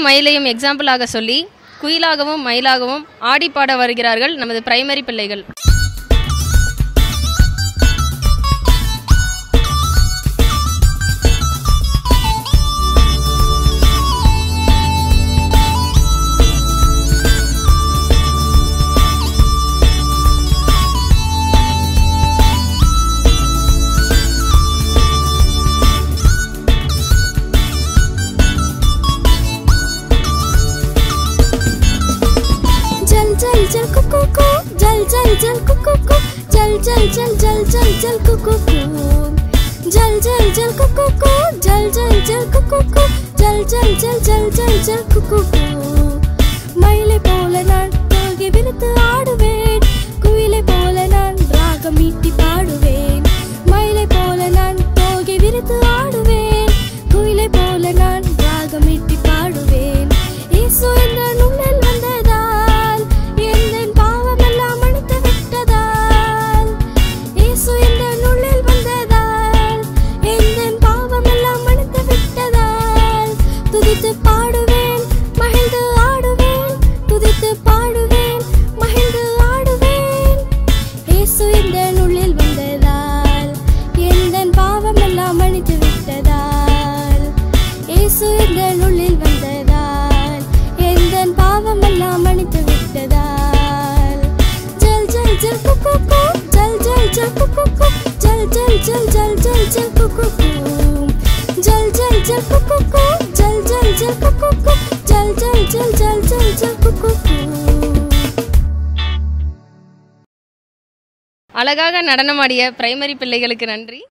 மயிலையும் எக்ஸாம்பிளாக சொல்லி குயிலாகவும் மயிலாகவும் ஆடி பாட வருகிறார்கள் நமது பிரைமரி பிள்ளைகள். चल कुकू को जल जल जल कुकू को जल जल जल जल जल जल कुकू को जल जल जल कुकू को जल जल जल कुकू को जल जल जल जल जल जल कुकू को மயிலை போல நான் தோகை விரித்து ஆடுவேன் குயிலை போல நான் ராகம் மீட்டி பாடுவேன் மயிலை போல நான் தோகை விரித்து ஆடுவேன் குயிலை போல நான் ராகம் மீட்டி பாடுவேன் இயேசு என்ற நுண்ணில் வந்ததால் என் பாவம் எல்லாம் அழித்து விட்டதால் இயேசு என்ற நுண்ணில் வந்ததால் என் பாவம் எல்லாம் அழித்து விட்டதால் துதித்து பாடுவேன் மகிழ்ந்து ஆடுவேன் துதித்து பாடுவேன் மகிழ்ந்து ஆடுவேன் இயேசு என்ற நுண்ணில் வந்ததால் என் பாவம் எல்லாம் அழித்து விட்டதால் இயேசு என்ற நுண்ணில் வந்ததால் என் பாவம் எல்லாம் அழித்து விட்டதால் ஜல் ஜல் ஜல் குக்கு கு ஜல் ஜல் ஜல் குக்கு கு ஜல் ஜல் ஜல் ஜல் ஜல் ஜல் குக்கு கு ஜல் ஜல் ஜல் குக்கு கு ஜல் ஜல் ஜல் குக்கு கு ஜல் ஜல் ஜல் ஜல் ஜல் ஜல் குக்கு கு. அழகாக நடனமாடிய பிரைமரி பிள்ளைகளுக்கு நன்றி.